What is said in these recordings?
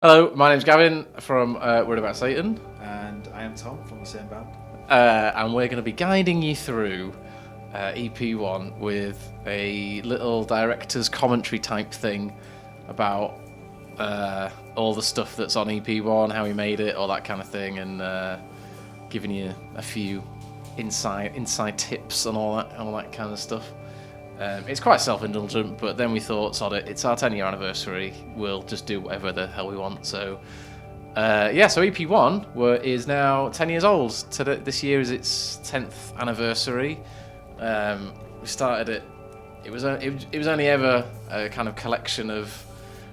Hello, my name's Gavin from Worried About Satan. And I am Tom from the same band. And we're going to be guiding you through EP1 with a little director's commentary type thing about all the stuff that's on EP1, how he made it, all that kind of thing, and giving you a few inside tips and all that kind of stuff. It's quite self-indulgent, but then we thought, sod it, it's our 10-year anniversary, we'll just do whatever the hell we want. So so EP1 is now 10 years old. This year is its 10th anniversary. We started it was only ever a kind of collection of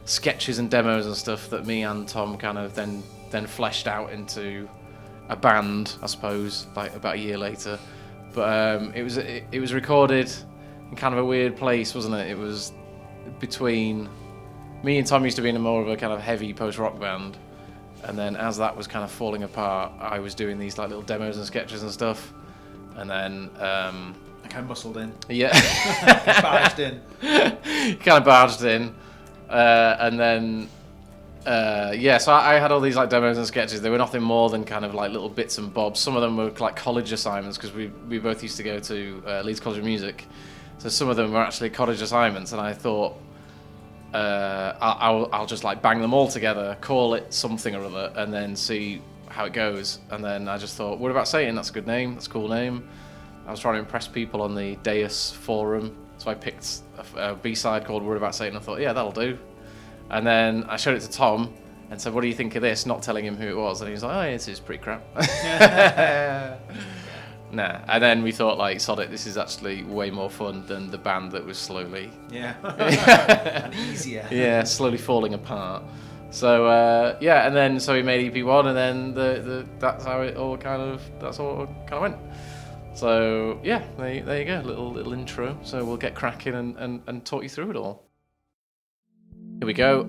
sketches and demos and stuff that me and Tom kind of then fleshed out into a band, I suppose, like about a year later. But it was recorded in kind of a weird place, wasn't it? It was between me and Tom used to be in more of a kind of heavy post-rock band, and then as that was kind of falling apart, I was doing these like little demos and sketches and stuff, and then I kind of muscled in. Yeah, Barged in. kind of barged in, and then so I had all these like demos and sketches. They were nothing more than kind of like little bits and bobs. Some of them were like college assignments because we both used to go to Leeds College of Music. So some of them were actually college assignments, and I thought I'll just like bang them all together, call it something or other, and then see how it goes. And then I just thought, Worried About Satan, that's a good name, that's a cool name. I was trying to impress people on the Deus forum, so I picked a B-side called Worried About Satan. I thought, yeah, that'll do. And then I showed it to Tom and said, what do you think of this? Not telling him who it was, and he was like, oh, yeah, this is pretty crap. Nah, and then we thought, like, sod it, this is actually way more fun than the band that was slowly... Yeah, and easier. Yeah, slowly falling apart. So, and then, so we made EP1, and then that's how it all kind of went. So, yeah, there you go, little intro. So we'll get cracking and talk you through it all. Here we go,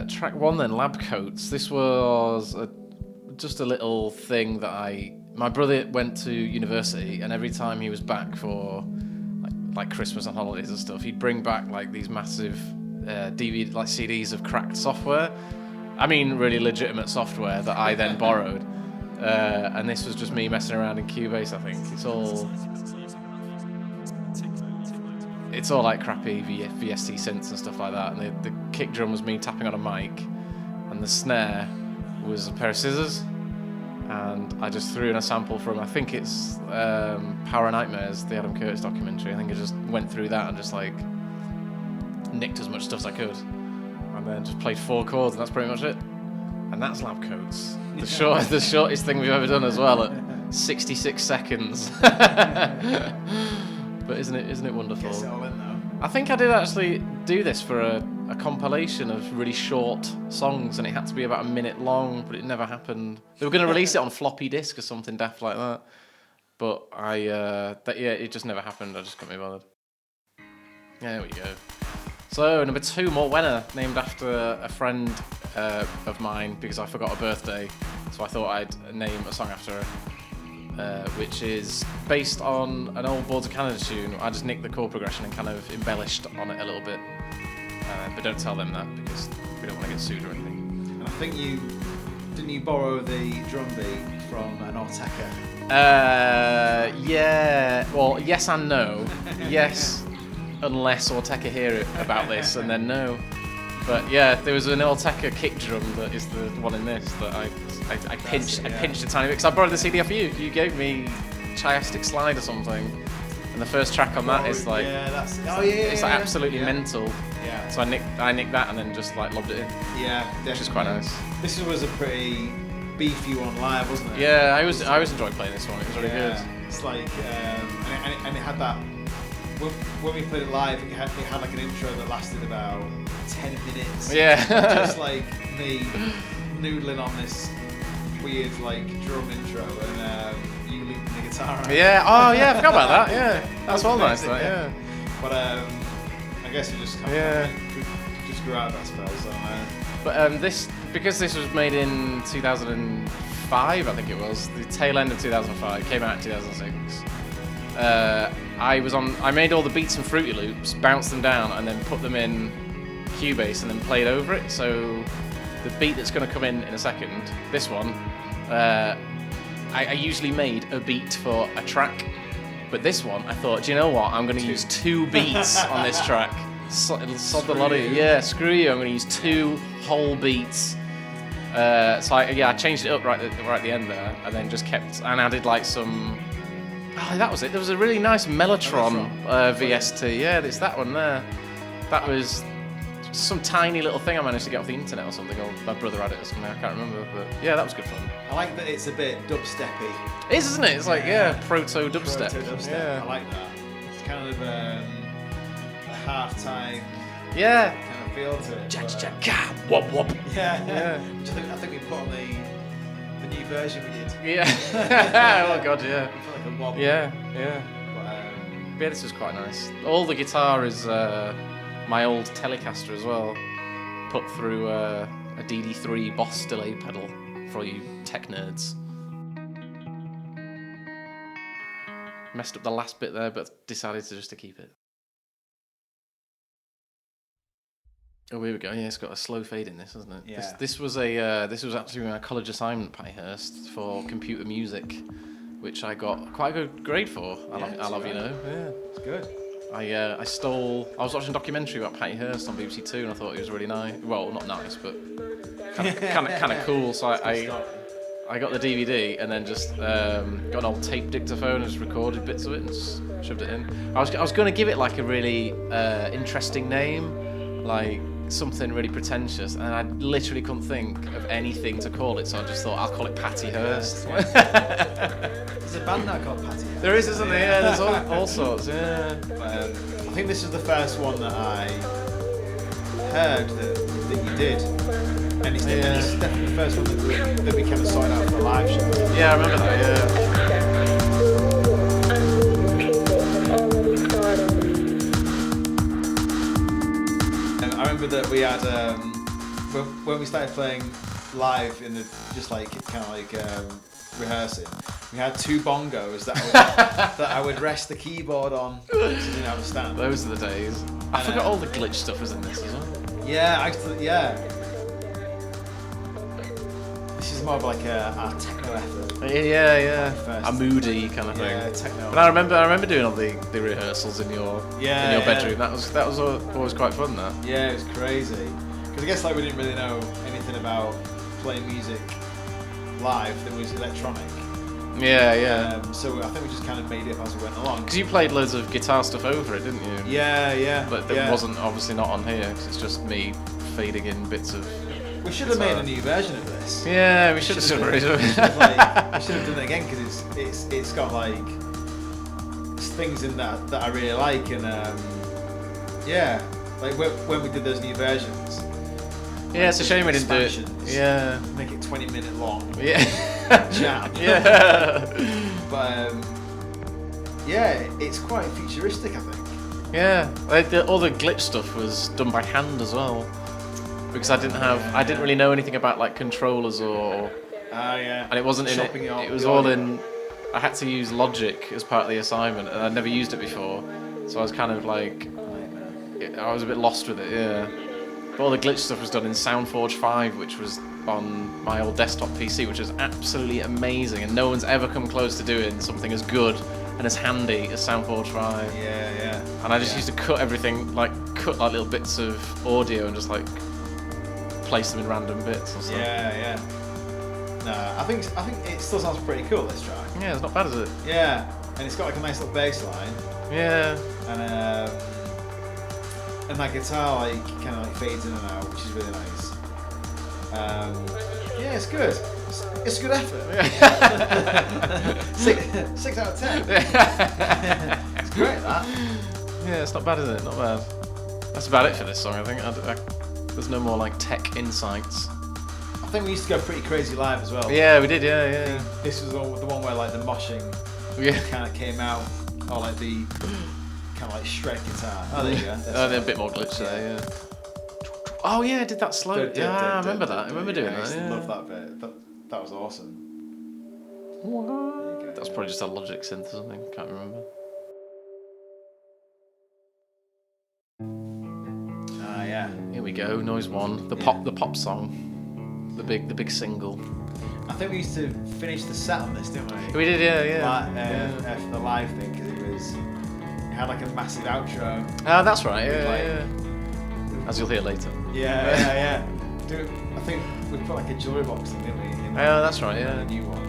track 1 then, Lab Coats. This was just a little thing that my brother went to university, and every time he was back for like Christmas and holidays and stuff, he'd bring back like these massive DVD, like CDs of cracked software. I mean, really legitimate software that I then borrowed. And this was just me messing around in Cubase, I think. It's all like crappy VST synths and stuff like that. And the kick drum was me tapping on a mic, and the snare was a pair of scissors. And I just threw in a sample from, I think it's Power of Nightmares, the Adam Curtis documentary. I think I just went through that and just like nicked as much stuff as I could. And then just played 4 chords, and that's pretty much it. And that's Lab Coats. The shortest thing we've ever done as well, at 66 seconds. But isn't it wonderful? Gets it all in though. I think I did actually do this for a compilation of really short songs, and it had to be about a minute long, but it never happened. They were going to release it on floppy disk or something daft like that, but it just never happened. I just couldn't be bothered. Yeah, there we go. So number 2, More Wenner, named after a friend of mine because I forgot her birthday, so I thought I'd name a song after her, which is based on an old Boards of Canada tune. I just nicked the chord progression and kind of embellished on it a little bit. But don't tell them that because we don't want to get sued or anything. And I think didn't you borrow the drum beat from an Orteca? Yeah. Well, yes and no. Yes, unless Orteca hear about this, and then no. But yeah, there was an Orteca kick drum that is the one in this that I pinched a tiny bit because I borrowed the CD off you. You gave me Chiastic Slide or something, and the first track on that is like it's like absolutely mental. Yeah. So I nicked that and then just like lobbed it in. Yeah, definitely. Which is quite nice. This was a pretty beefy one live, wasn't it? Yeah, I always enjoyed playing this one. It was really good. It's like and it had that. When we played it live, it had like an intro that lasted about 10 minutes. Yeah. Just like me noodling on this weird like drum intro and you looping the guitar out. Yeah. Oh yeah, I forgot about that. Yeah. That's all nice. That, yeah. But I guess it just kind of just grew out of that spell. So. But because this was made in 2005, I think it was the tail end of 2005. Came out in 2006. I made all the beats and Fruity Loops, bounced them down, and then put them in Cubase and then played over it. So the beat that's going to come in a second, this one, I usually made a beat for a track, but this one I thought, do you know what? I'm going to use 2 beats on this track. It'll sod the lot of you. Yeah, screw you. I'm going to use 2 whole beats. So I changed it up right at the end there, and then just kept and added like some. Oh, that was it. There was a really nice Mellotron VST. Yeah, it's that one there. That was some tiny little thing I managed to get off the internet or something, or my brother had it or something. I can't remember, but yeah, that was good fun. I like that it's a bit dubsteppy. It is, isn't it? It's like proto dubstep. Yeah. I like that. It's kind of a half-time. Yeah. Kind of feel to it. Jack, wop wop. Yeah. Which I think we put on the new version we did. Yeah. Oh god, yeah. I feel like a wobble. Yeah. But, Yeah, this was quite nice. All the guitar is my old Telecaster as well, put through a DD3 Boss delay pedal for all you tech nerds. Messed up the last bit there, but decided to keep it. Oh, here we go. Yeah, it's got a slow fade in this, hasn't it? Yeah. This was actually my college assignment, Pinehurst, for computer music, which I got quite a good grade for. I love you know. Yeah, it's good. I was watching a documentary about Patty Hearst on BBC Two, and I thought he was really nice. Well, not nice, but kind of cool. So I got the DVD and then just got an old tape dictaphone and just recorded bits of it and just shoved it in. I was going to give it like a really interesting name, like something really pretentious, and I literally couldn't think of anything to call it, so I just thought I'll call it Patty Hearst. There's a band now called Patty Hearst. There is, isn't there? Yeah, there's all sorts. Yeah. I think this is the first one that I heard that you did, and it's definitely the first one that we kind of sorted out for a live show. Yeah, I remember that. Yeah. I remember that we had when we started playing live in the rehearsing, we had 2 bongos that I would rest the keyboard on, so I didn't have a stand. Those are the days. I forgot all the glitch stuff was in this as well. Yeah, this is more of like a techno effort. Yeah. A moody kind of thing. Yeah, techno. But I remember doing all the rehearsals in your bedroom. That was always quite fun. That. Yeah, it was crazy. Because I guess like we didn't really know anything about playing music live that was electronic. Yeah. So I think we just kind of made it as we went along. Because you played loads of guitar stuff over it, didn't you? Yeah. But that wasn't obviously not on here because it's just me fading in bits of. We should have made a new version of this. Yeah, we should have done it. We should have done it again because it's got like things in that I really like, and like when we did those new versions. Yeah, it's a shame we didn't do it. Yeah. Make it 20-minute long. Yeah. Jam. Yeah. But it's quite futuristic, I think. Yeah. All the glitch stuff was done by hand as well. Because I didn't really know anything about like controllers or. And it wasn't in it. It was all in. I had to use Logic as part of the assignment, and I'd never used it before, so I was kind of like, I was a bit lost with it. Yeah. But all the glitch stuff was done in SoundForge 5, which was on my old desktop PC, which is absolutely amazing, and no one's ever come close to doing something as good and as handy as SoundForge 5. Yeah. And I just used to cut everything, cut little bits of audio and just place them in random bits or something. Yeah. No, I think it still sounds pretty cool, this track. Yeah, it's not bad, is it? Yeah, and it's got like a nice little bass line. Yeah. And that guitar kind of fades in and out, which is really nice. Yeah, it's good. It's a good effort. 6 out of 10. It's great, that. Yeah, it's not bad, is it? Not bad. That's about it for this song, I think. There's no more tech insights. I think we used to go pretty crazy live as well. Yeah, we did. Yeah. This was the one where the moshing kind of came out, or the kind of shred guitar. Oh, there you go. There's a bit more glitch there. Yeah. Oh yeah, I did that slow. I remember that. I remember doing that. I love that bit. That was awesome. What? That was probably just a Logic synth or something. Can't remember. Yeah. Here we go. Noise 1. The pop song. the big single. I think we used to finish the set on this, didn't we? We did, yeah. For the live thing, because it had like a massive outro. Ah, that's right. With, Yeah. As you'll hear later. Yeah. Dude, I think we put like a jewelry box in, didn't we? Oh, that's right. Yeah. A new one.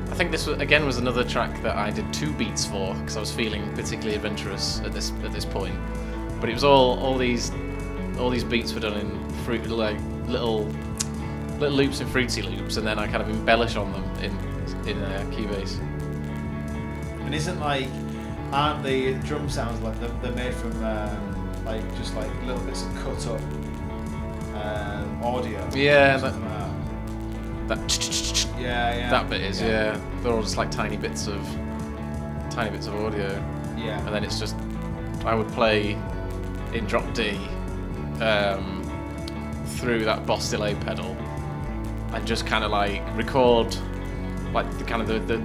I think this was another track that I did 2 beats for because I was feeling particularly adventurous at this point. But it was all these beats were done in like little loops and Fruity Loops, and then I kind of embellish on them in Cubase. And aren't the drum sounds like they're made from just little bits of cut up audio? Yeah, that that bit is yeah. They're all just like tiny bits of audio. Yeah. And then it's just I would play in drop D through that boss delay pedal and just kind of like record like the kind of the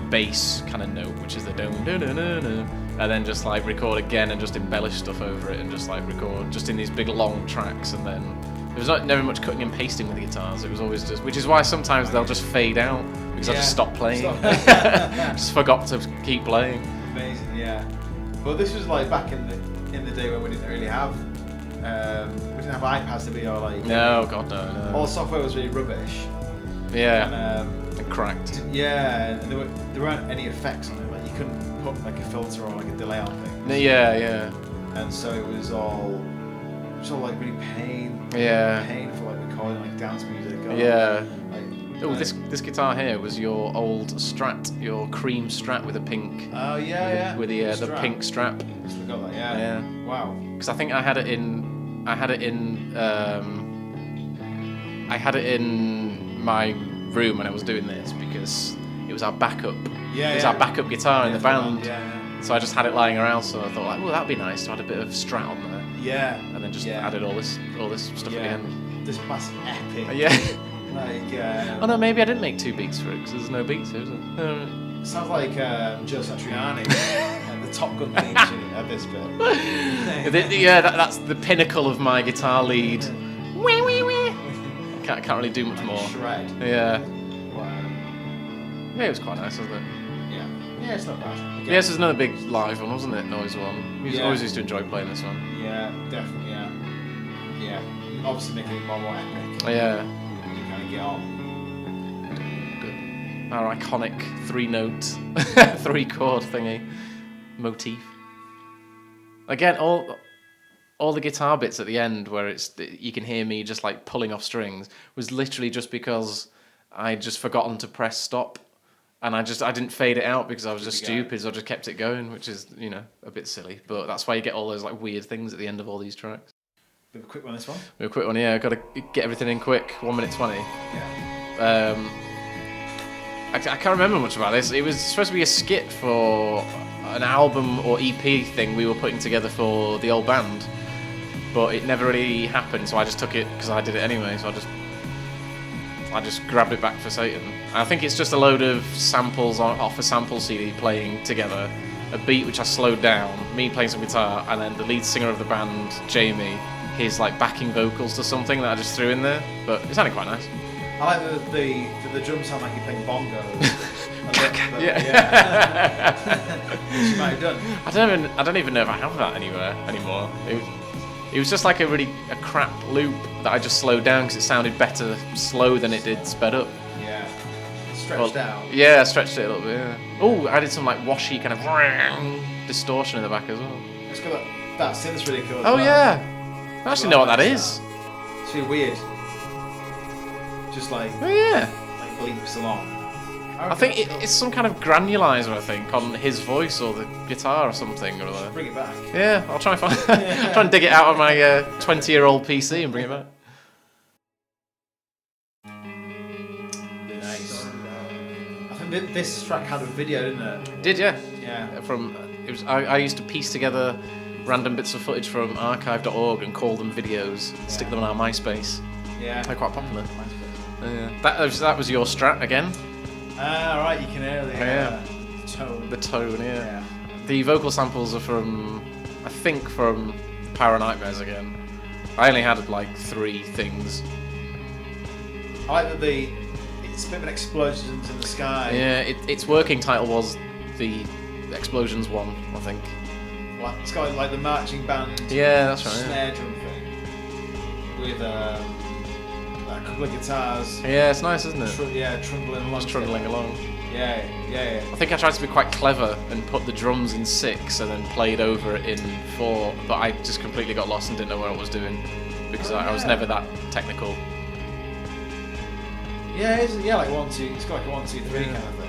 bass kind of note, which is the dun dun dun dun dun, and then just like record again and just embellish stuff over it and just like record just in these big long tracks. And then there was never much cutting and pasting with the guitars. It was always just, which is why sometimes they'll just fade out because I just stopped playing. Just forgot to keep playing. Amazing, yeah. Well, this was like back in the day when we didn't really have iPads to be like. No, God no. All the software was really rubbish. Yeah. And cracked. Yeah, and there weren't any effects on it. Like you couldn't put like a filter or like a delay on things. Yeah. And so it was all like really painful like recording like dance music. Yeah. This guitar here was your old Strat, your cream Strat with a pink. Oh yeah. With the pink strap. Just forgot that. Yeah. Wow. Because I think I had it in my room when I was doing this because it was our backup. It was our backup guitar in the band. Yeah. So I just had it lying around. So I thought, like, well, that'd be nice to add a bit of Strat on there. Yeah. And then just added all this stuff at the end. This massive epic. Yeah. Like. Oh no, maybe I didn't make 2 beats for it because there's no beats here, is it? Sounds like Joe Satriani at the Top Gun theme tune at this bit. That's the pinnacle of my guitar lead. Can't really do much more. Shred. Yeah. Wow. Yeah, it was quite nice, wasn't it? Yeah, it's not bad. Again. Yeah, this was another big live one, wasn't it? Noise one. We always used to enjoy playing this one. Yeah, definitely. Yeah. Obviously making it more epic. Yeah. You kind of get on. Our iconic 3-note, 3-chord thingy motif. Again, all the guitar bits at the end where you can hear me just like pulling off strings was literally just because I'd just forgotten to press stop, and I didn't fade it out because I was just stupid, so I just kept it going, which is a bit silly, but that's why you get all those like weird things at the end of all these tracks. Bit of a quick one, this one. A quick one, yeah. Got to get everything in quick. 1:20. Yeah. I can't remember much about this. It was supposed to be a skit for an album or EP thing we were putting together for the old band, but it never really happened. So I just took it because I did it anyway. So I just grabbed it back for Satan. I think it's just a load of samples off a sample CD playing together, a beat which I slowed down, me playing some guitar, and then the lead singer of the band, Jamie, his like backing vocals to something that I just threw in there. But it sounded quite nice. I like the drums sound like you're playing bongos. Yeah. Which you might have done. I don't even know if I have that anywhere anymore. It was just like a crap loop that I just slowed down because it sounded better slow than it did sped up. Yeah. Stretched out. Yeah, I stretched it a little bit. Yeah. Oh, I did some like washy kind of distortion in the back as well. It's got that synth's really cool. Oh yeah. I actually know what that is. It's really weird. Just like like bleeps along. I think it's some kind of granulizer, I think, on his voice or the guitar or something or other. Bring it back. Yeah, I'll try and try and dig it out of my 20-year-old PC and bring it back. Nice. I think this track had a video, didn't it? Did, yeah. Yeah. I used to piece together random bits of footage from archive.org and call them videos, stick them on our MySpace. Yeah. They're quite popular. That was your Strat again. Right, you can hear the tone. The tone, yeah. The vocal samples are from Power Nightmares again. I only had like 3 things. I like that it's a bit of an explosions in the sky. Yeah, its working title was the Explosions one, I think. Like, it's got like the marching band. Yeah, that's right. Snare drum thing with a couple of guitars. Yeah, it's nice, isn't it? Trundling along. Just trundling along. Yeah. I think I tried to be quite clever and put the drums in 6 and then played over it in 4, but I just completely got lost and didn't know what I was doing because I was never that technical. Yeah, like 1, 2. It's got like a 1, 2, 3 kind of thing.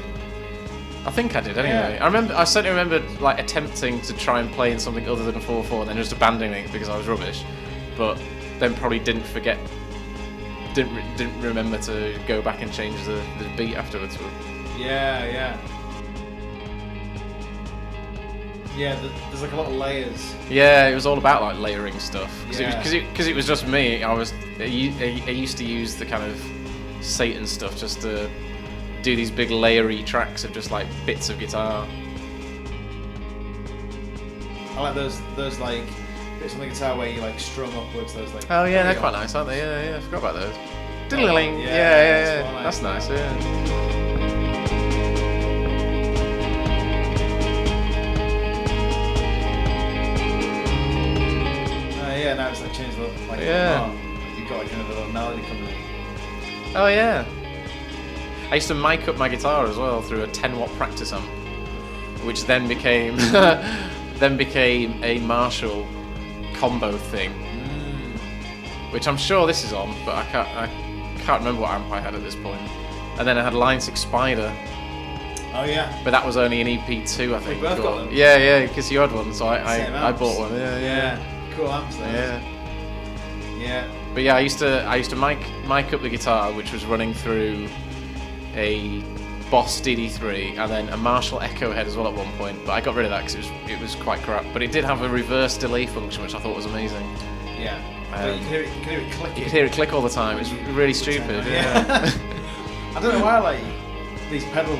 I think I did anyway. Yeah. I certainly remember like attempting to try and play in something other than a 4/4 and then just abandoning it because I was rubbish. But then probably didn't remember to go back and change the beat afterwards. Yeah. Yeah, there's like a lot of layers. Yeah, it was all about like layering stuff. Because Yeah. it was just me. I used to use the kind of Satan stuff just to do these big layery tracks of just like bits of guitar. I like those like bits on the guitar where you like strum upwards. Those like. Oh yeah, they're quite nice, aren't they? Yeah, I forgot about those. Diddling. Yeah, Yeah. That's nice. Yeah. Yeah, now it's like changed the like. Yeah. You've got like kind of a little melody coming in. Oh yeah. I used to mic up my guitar as well through a 10-watt practice amp, which then became a Marshall combo thing, which I'm sure this is on, but I can't remember what amp I had at this point. And then I had a Line 6 Spider. Oh yeah. But that was only an EP2, I think. We both got them. Yeah, because you had one, so I bought one. Yeah. Cool amps though. Yeah. But yeah, I used to mic up the guitar, which was running through a Boss DD3 and then a Marshall Echo head as well at one point. But I got rid of that because it was quite crap. But it did have a reverse delay function, which I thought was amazing. Yeah. You could hear it clicking. You could hear it click all the time. It's really stupid. Yeah. I don't know why like these pedal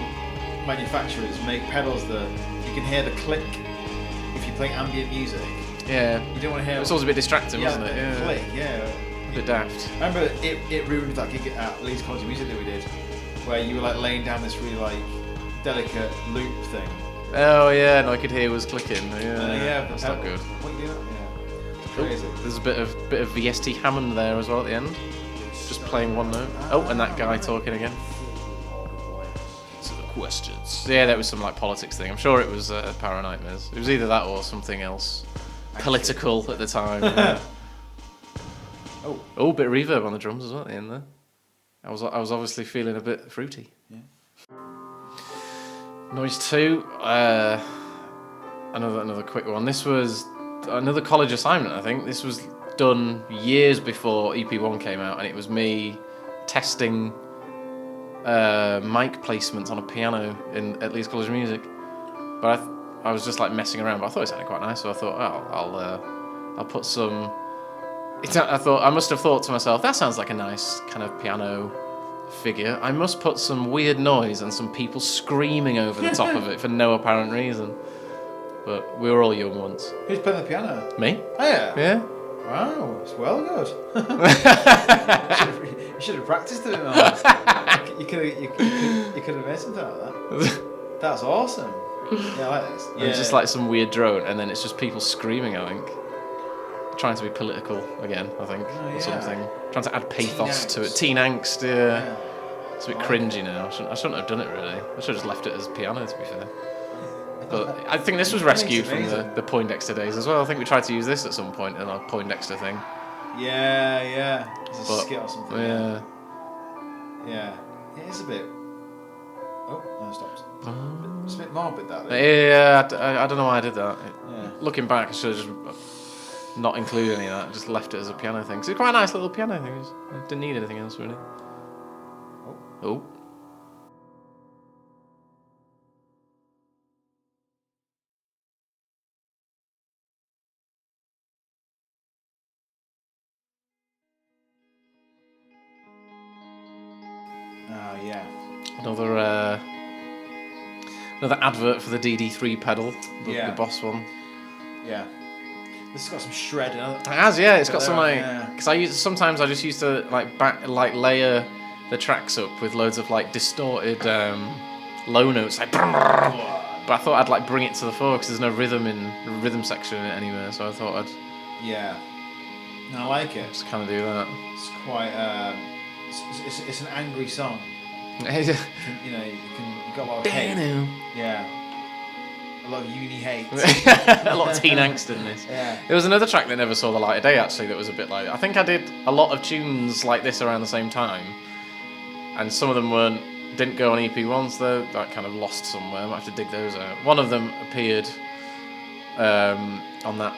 manufacturers make pedals that you can hear the click if you're playing ambient music. Yeah. You don't want to hear. It's always a bit distracting, wasn't it? Yeah. Click. Yeah. A bit daft. I remember it ruined that gig at Leeds College of Music that we did, where you were like laying down this really like delicate loop thing. Oh yeah, and I could hear it was clicking. Yeah, that's not good. What you doing? Yeah. It's crazy. There's a bit of VST Hammond there as well at the end, just playing one note. Oh, and that guy talking again. To the questions. Yeah, that was some like politics thing. I'm sure it was Power Nightmares. It was either that or something else political at the time. Yeah. Oh, bit of reverb on the drums as well at the end there. I was obviously feeling a bit fruity. Yeah. Noise 2. Another quick one. This was another college assignment, I think. This was done years before EP1 came out, and it was me testing mic placements on a piano at Leeds College of Music. But I was just like messing around, but I thought it sounded quite nice, so I thought, I'll put some. I must have thought to myself, that sounds like a nice kind of piano figure. I must put some weird noise and some people screaming over the top of it for no apparent reason. But we were all young once. Who's playing the piano? Me? Oh yeah. Yeah. Wow, it's well good. You should have practiced it. You could have made something like that. That's awesome. Yeah, I like this. Yeah. It's just like some weird drone, and then it's just people screaming, I think. Trying to be political again, I think, or something. Trying to add pathos to it. Teen angst, yeah. It's a bit cringy now. I shouldn't have done it, really. I should have just left it as piano, to be fair. But I think this was rescued from the Poindexter days as well. I think we tried to use this at some point in our Poindexter thing. Yeah. It's a skit or something. Yeah. Yeah. It is a bit. Oh, no, it stopped. It's a bit morbid, that. Yeah, I don't know why I did that. Yeah. Looking back, I should have just not included any of that. Just left it as a piano thing. 'Cause it's quite a nice little piano thing. I didn't need anything else, really. Oh. Yeah. Another advert for the DD3 pedal, the Boss one. Yeah. This has got some shred. It has, yeah. It's got some like, Yeah. because sometimes I just used to like layer the tracks up with loads of like distorted low notes, like. But I thought I'd like bring it to the fore because there's no rhythm section in it anywhere. So I thought I'd Yeah. No, I like it. just kind of do that. It's quite. It's an angry song. You got a lot of hate. Yeah. A lot of uni hate. A lot of teen angst in this. Yeah. There was another track that never saw the light of day actually that was a bit like, I think I did a lot of tunes like this around the same time, and some of them didn't go on EP1s though, that kind of lost somewhere. I might have to dig those out. One of them appeared on that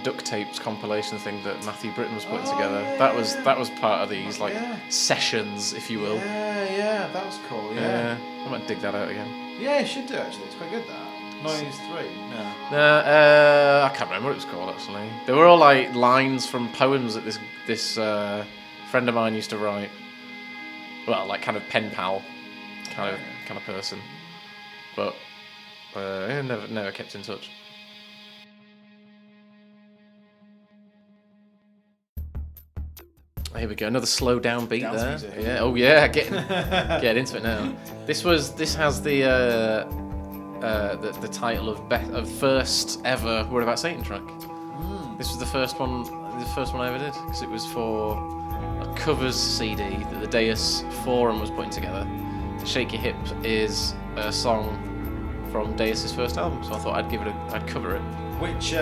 Duct Tapes compilation thing that Matthew Britton was putting together. Yeah, that was part of these like Yeah. sessions, if you will. Yeah, that was cool. Yeah. I might dig that out again. Yeah, you should do actually. It's quite good that. Noise 3. No. I can't remember what it was called actually. They were all like lines from poems that this friend of mine used to write. Well, like kind of pen pal kind of person, but never kept in touch. Here we go, another slow down beat Dance there. music. Yeah, oh yeah, get into it now. This has the title of first ever Word About Satan track. This was the first one I ever did because it was for a covers CD that the Deus Forum was putting together. Shake Your Hip is a song from Deus's first album, so I thought I'd cover it. Which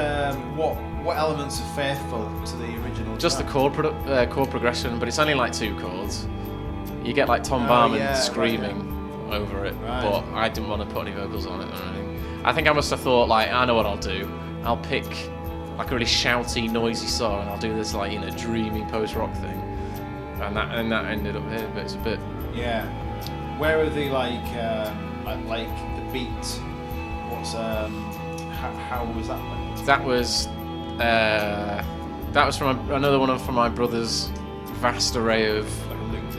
what elements are faithful to the original? Just track? the chord progression, but it's only like 2 chords. You get like Tom Barman screaming over it, but I didn't want to put any vocals on it or anything. I think I must have thought like, I know what I'll do. I'll pick like a really shouty, noisy song, and I'll do this like dreamy post-rock thing, and that ended up here. But it's a bit. Yeah. Where are the like the beat? What's how was that like? That was from another one from my brother's vast array of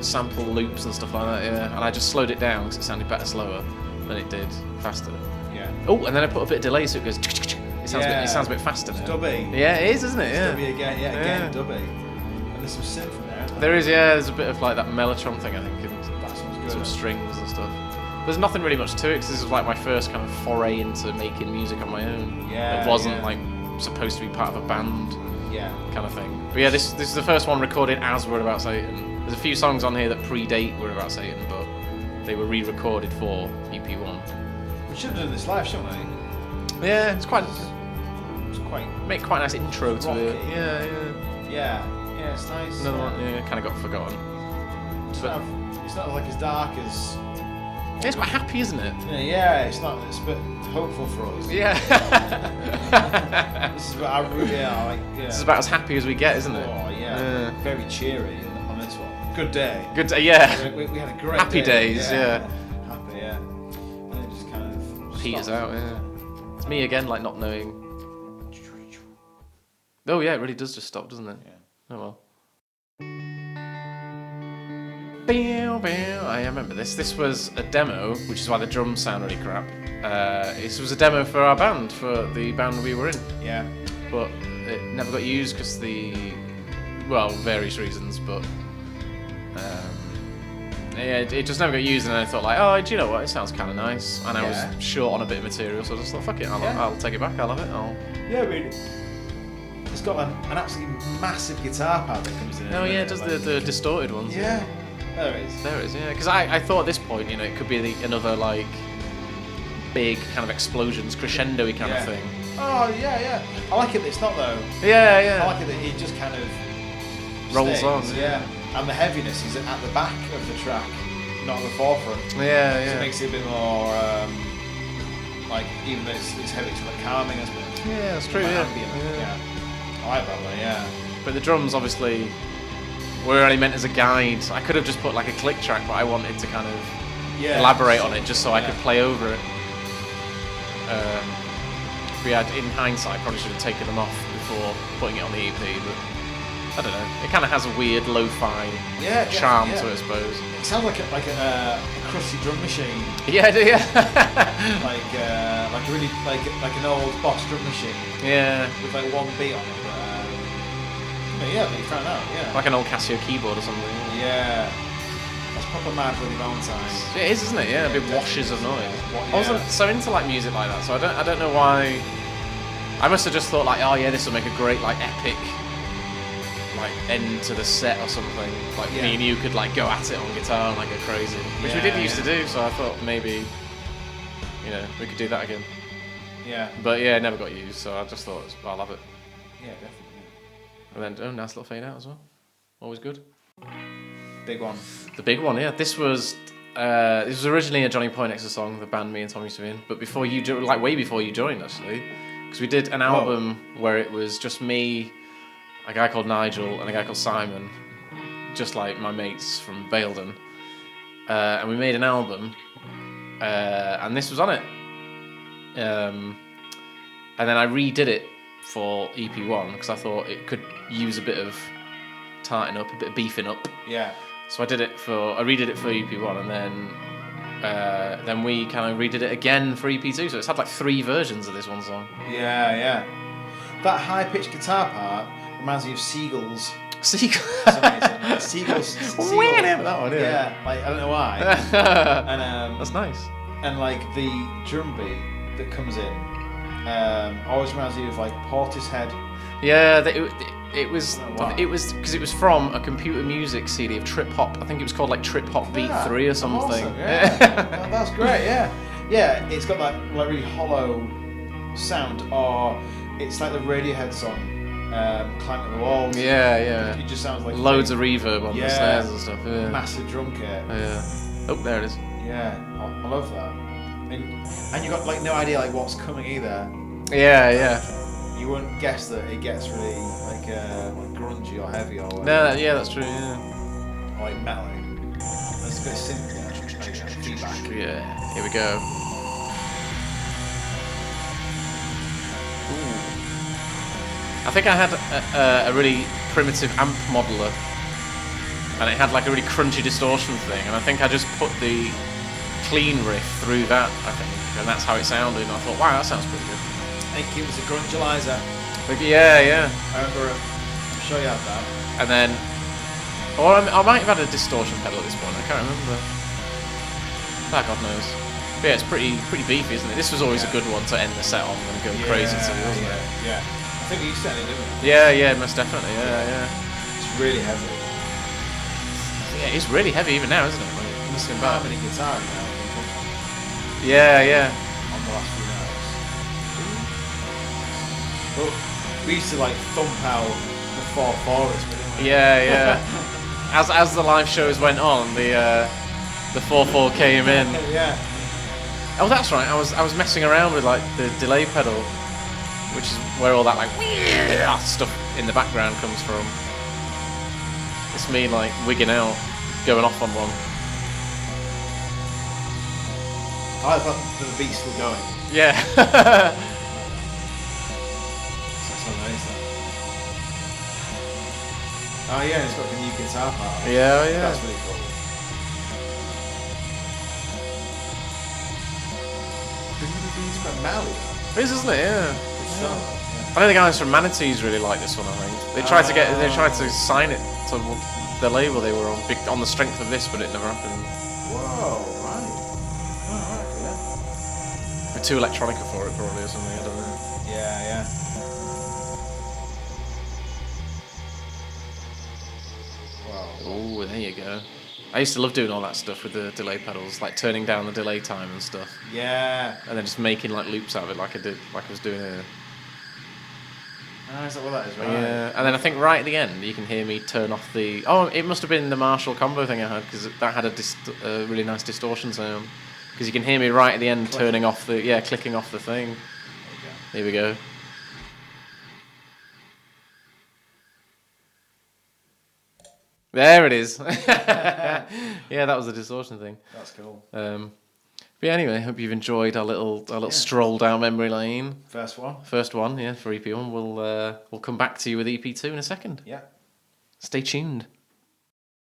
sample loops and stuff like that. Yeah, and I just slowed it down because it sounded better slower than it did faster. Yeah. Oh, and then I put a bit of delay so it goes. It sounds a bit faster now. It's dubby. Yeah, it is, isn't it? Yeah. It's dubby again. Yeah, again dubby. And there's some synth in there. Isn't There is, yeah. There's a bit of like that Mellotron thing, I think, and That sounds good. some strings and stuff. There's nothing really much to it because this is like my first kind of foray into making music on my own. Yeah, It wasn't yeah. like supposed to be part of a band Yeah. kind of thing. But yeah, this is the first one recorded as Word About Satan. There's a few songs on here that predate Word About Satan, but they were re-recorded for EP1. We should have done this live, shouldn't we? Yeah, it's quite It's quite a nice intro to it. rocky. Yeah. Yeah, it's nice. Another one, yeah, kind of got forgotten. It's not like as dark as. It's quite happy, isn't it? Yeah, it's not. It's a bit hopeful for us. Yeah. This is what I really like. Yeah. This is about as happy as we get, isn't it? Oh yeah. Very cheery on this one. Good day. Good day, yeah. We had a great Happy day. days, yeah. Happy, yeah. And it just kind of Peters stopped. out, yeah. It's me again, like not knowing. Oh yeah, it really does just stop, doesn't it? Yeah. Oh well. I remember this. This was a demo, which is why the drums sound really crap. This was a demo for our band, for the band we were in. Yeah. But it never got used because various reasons, but it just never got used, and I thought like, oh, do you know what? It sounds kind of nice, and I was short on a bit of material, so I just thought, fuck it, I'll take it back. I'll have it. Yeah, I mean, it's got an absolutely massive guitar pad that comes in. Oh yeah, it does the distorted ones. Yeah. There it is. There it is, yeah. Because I thought at this point, it could be another like big kind of explosions, crescendo-y kind of thing. Oh yeah. I like it that it's not though. Yeah. I like it that it just kind of Rolls stays, on. Yeah. And the heaviness is at the back of the track, not at the forefront. Yeah. So it makes it a bit more like, even though it's heavy, it's quite calming, I suppose. Yeah, that's true. Quite Yeah. ambient. I like that one. Yeah. But the drums obviously were only meant as a guide. I could have just put like a click track, but I wanted to kind of elaborate on it just so I could play over it. In hindsight, probably should have taken them off before putting it on the EP, but I don't know. It kind of has a weird lo-fi Yeah, charm yeah. to it, I suppose. It sounds like a crusty drum machine, Yeah, yeah. like a really like an old Boss drum machine Yeah. with like one beat on it. But yeah, but you found out. Yeah. Like an old Casio keyboard or something. Yeah. That's proper mad Willie Valentine. It is, isn't it? Yeah, big washes of noise. Yeah. I wasn't so into like music like that, so I don't know why. I must have just thought like, oh yeah, this will make a great like epic like end to the set or something. Like me and you could like go at it on guitar and like go crazy, which we did used to do. So I thought maybe, you know, we could do that again. Yeah. But yeah, it never got used, so I just thought I'll have it. Yeah, definitely. And then nice little fade out as well. Always good. Big one. The big one, yeah. This was originally a Johnny Poindexter song, the band me and Tommy used to be in. But before you like way before you joined actually, because we did an album where it was just me, a guy called Nigel, and a guy called Simon, just like my mates from Baildon, and we made an album, and this was on it. And then I redid it for EP1 because I thought it could use a bit of tarting up, a bit of beefing up. Yeah. So I redid it for EP1, and then we kind of redid it again for EP2. So it's had like 3 versions of this one song. Yeah, yeah. That high-pitched guitar part reminds me of Seagulls. Seagull. For some reason. Like Seagulls. That one, yeah. Yeah, like I don't know why. And That's nice. And like the drum beat that comes in always reminds me of like Portishead. Yeah, it was I don't know why. it was because it was from a computer music CD of Trip Hop. I think it was called like Trip Hop Beat 3 or something. Awesome, yeah. Oh, that's great. Yeah, yeah. It's got that like really hollow sound, or it's like the Radiohead song, "Climb to the Walls." Yeah, yeah. It just sounds like Loads of reverb on the Yeah. snares and stuff. Yeah. massive drum kit. Yeah. Oh, there it is. Yeah, I love that. And you got like no idea like what's coming either. Yeah, yeah. You wouldn't guess that it gets really like grungy or heavy or whatever. No, yeah, that's true. Yeah. Or like metal. There's a bit of synth, like feedback. Yeah. Here we go. Ooh. I think I had a really primitive amp modeler, and it had like a really crunchy distortion thing, and I think I just put the clean riff through that, I think, and that's how it sounded, and I thought, wow, that sounds pretty good. I think it was a grungealizer. Like, yeah, yeah. I remember I'm sure you had that. And then, or I might have had a distortion pedal at this point, I can't remember. Ah, God knows. But yeah, it's pretty beefy, isn't it? This was always a good one to end the set on and go crazy to, wasn't it? Yeah. I think you said it, didn't you? Yeah, most definitely, yeah. It's really heavy. Yeah, it's really heavy even now, isn't it? Like, listening back. Harmony guitar now. Yeah. On the last few notes. But we used to like thump out the 4/4s. Yeah. As the live shows went on, the 4/4 came in. Yeah. Oh, that's right. I was messing around with like the delay pedal, which is where all that like stuff in the background comes from. It's me like wigging out, going off on one. I thought the beats were going. Yeah. That's so nice. Oh yeah, it's got the new guitar part. Yeah. That's really cool. It's quite mellow. It is, isn't it? Yeah. So, I know the guys from Manatees really like this one. I think they tried to sign it to the label they were on the strength of this, but it never happened. whoa, right. Alright, yeah. They're too electronica for it, probably, or something. I don't know. Yeah. Wow. Oh, there you go. I used to love doing all that stuff with the delay pedals, like turning down the delay time and stuff, Yeah. and then just making like loops out of it, like I was doing here. Oh, is that what that is, right? Yeah, and then I think right at the end you can hear me turn off the. Oh, it must have been the Marshall combo thing I had because that had a really nice distortion sound. Because you can hear me right at the end turning off the clicking off the thing. Here we go. There it is. Yeah, that was the distortion thing. That's cool. But yeah, anyway, hope you've enjoyed our little stroll down memory lane. First one. First one, yeah, for EP1. We'll come back to you with EP2 in a second. Yeah. Stay tuned.